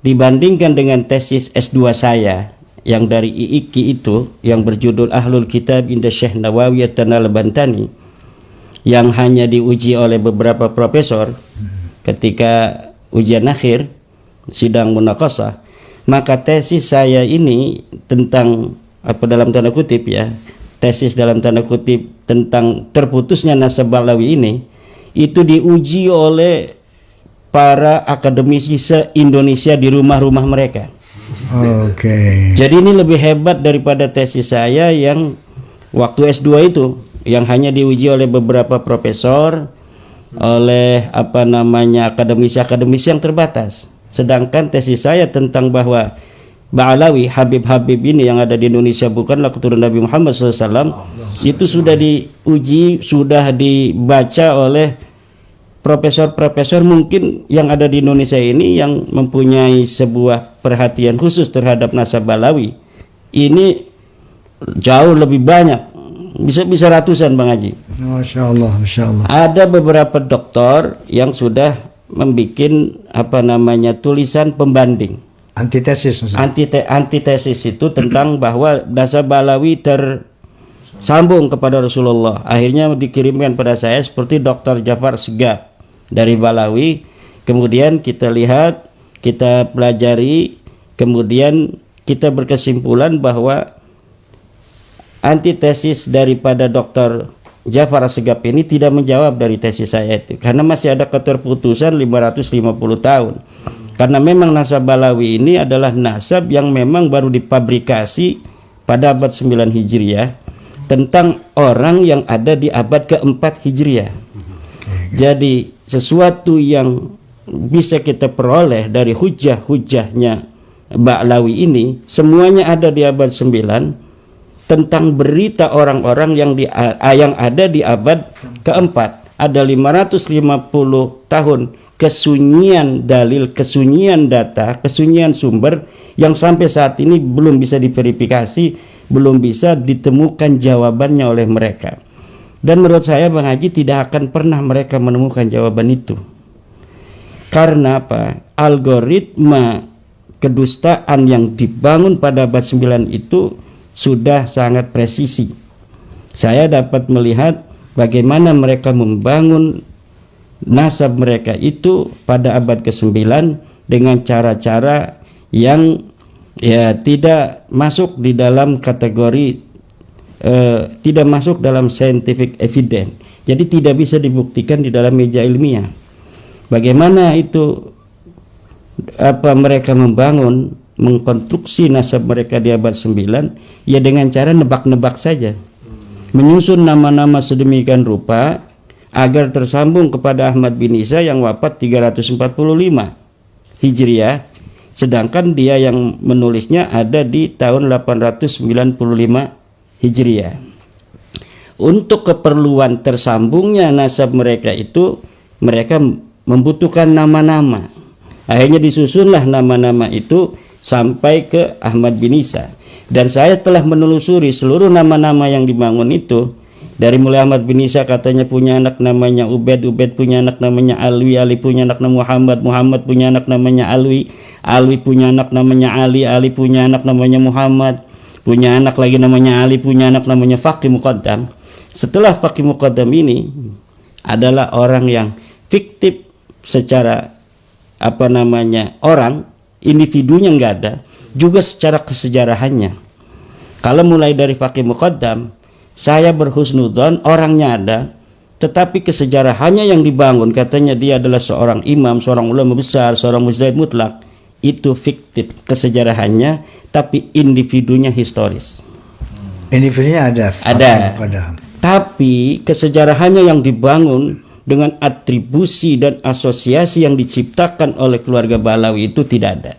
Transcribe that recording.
dibandingkan dengan tesis S2 saya yang dari IIKI itu yang berjudul Ahlul Kitab Inda Syekh Nawawi At-Tanalabantani, yang hanya diuji oleh beberapa profesor ketika ujian akhir sidang munaqashah, maka tesis saya ini tentang apa, dalam tanda kutip ya, tesis dalam tanda kutip tentang terputusnya nasab Ba'lawi ini, itu diuji oleh para akademisi se-Indonesia di rumah-rumah mereka. Oke. Jadi ini lebih hebat daripada tesis saya yang waktu S2 itu, yang hanya diuji oleh beberapa profesor, oleh apa namanya akademisi-akademisi yang terbatas. Sedangkan tesis saya tentang bahwa Ba'lawi, Habib-Habib ini yang ada di Indonesia bukanlah keturunan Nabi Muhammad SAW, itu sudah diuji, sudah dibaca oleh profesor-profesor mungkin yang ada di Indonesia ini yang mempunyai sebuah perhatian khusus terhadap nasab Ba'lawi. Ini jauh lebih banyak, bisa ratusan Bang Haji. Masya Allah, Masya Allah. Ada beberapa doktor yang sudah membuat apa namanya tulisan pembanding, Antitesis maksudnya. antitesis itu tentang bahwa nasab Ba'lawi tersambung kepada Rasulullah. Akhirnya dikirimkan pada saya seperti Dr. Jafar Segaf dari Ba'lawi. Kemudian kita lihat, kita pelajari, kemudian kita berkesimpulan bahwa antitesis daripada Dr. Jafar Segaf ini tidak menjawab dari tesis saya itu, karena masih ada keterputusan 550 tahun. Karena memang nasab Ba'lawi ini adalah nasab yang memang baru dipabrikasi pada abad 9 Hijriah tentang orang yang ada di abad keempat Hijriah. Jadi sesuatu yang bisa kita peroleh dari hujah-hujahnya Ba'lawi ini semuanya ada di abad 9 tentang berita orang-orang yang ada di abad keempat. Ada 550 tahun kesunyian dalil, kesunyian data, kesunyian sumber yang sampai saat ini belum bisa diverifikasi, belum bisa ditemukan jawabannya oleh mereka. Dan menurut saya Bang Haji tidak akan pernah mereka menemukan jawaban itu. Karena apa? Algoritma kedustaan yang dibangun pada abad 9 itu sudah sangat presisi. Saya dapat melihat bagaimana mereka membangun nasab mereka itu pada abad ke-9 dengan cara-cara yang ya tidak masuk di dalam kategori tidak masuk dalam scientific evidence. Jadi tidak bisa dibuktikan di dalam meja ilmiah. Bagaimana itu apa mereka membangun, mengkonstruksi nasab mereka di abad 9 ya dengan cara nebak-nebak saja, menyusun nama-nama sedemikian rupa agar tersambung kepada Ahmad bin Isa yang wafat 345 Hijriah, sedangkan dia yang menulisnya ada di tahun 895 Hijriah. Untuk keperluan tersambungnya nasab mereka itu, mereka membutuhkan nama-nama. Akhirnya disusunlah nama-nama itu sampai ke Ahmad bin Isa. Dan saya telah menelusuri seluruh nama-nama yang dibangun itu. Dari mulai Ahmad bin Isa katanya punya anak namanya Ubaid, Ubaid punya anak namanya Alwi, Ali punya anak namanya Muhammad, Muhammad punya anak namanya Alwi, Alwi punya anak namanya Ali, Ali punya anak namanya Muhammad, punya anak lagi namanya Ali, punya anak namanya Faqih Muqaddam. Setelah Faqih Muqaddam ini adalah orang yang fiktif secara apa namanya orang, individunya nggak ada, juga secara kesejarahannya. Kalau mulai dari Faqih Muqaddam, saya berhusnudzon orangnya ada, tetapi kesejarahannya yang dibangun, katanya dia adalah seorang imam, seorang ulama besar, seorang mujtahid mutlak, itu fiktif kesejarahannya, tapi individunya historis. Individunya ada. Tapi kesejarahannya yang dibangun dengan atribusi dan asosiasi yang diciptakan oleh keluarga Ba'lawi itu tidak ada.